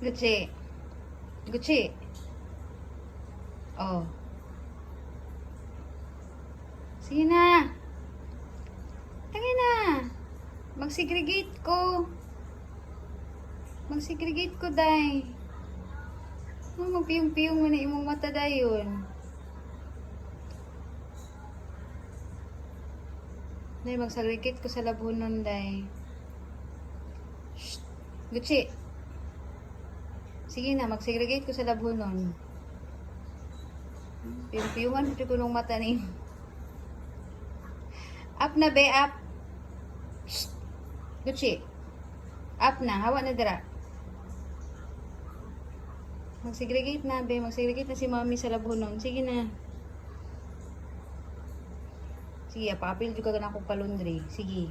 Gucci. Gucci. Oh. Sige na. Tangin na. Mag-segregate ko. Mag-segregate ko, day. Magpiyong-piyong mo na imong mata, dayon. Day, mag-segregate ko sa labunon, day. Shh. Gucci. Sige na, mag-segregate ko sa labunon. Piyong-piyungan ko nung mata ni. Up na, be, up. Shh. Gucci. Up na, hawa na dira. Mag-segregate na, be. Mag-segregate na si mami sa labunon. Sige na. Sige, papapil juga ka na akong palundri. Sige.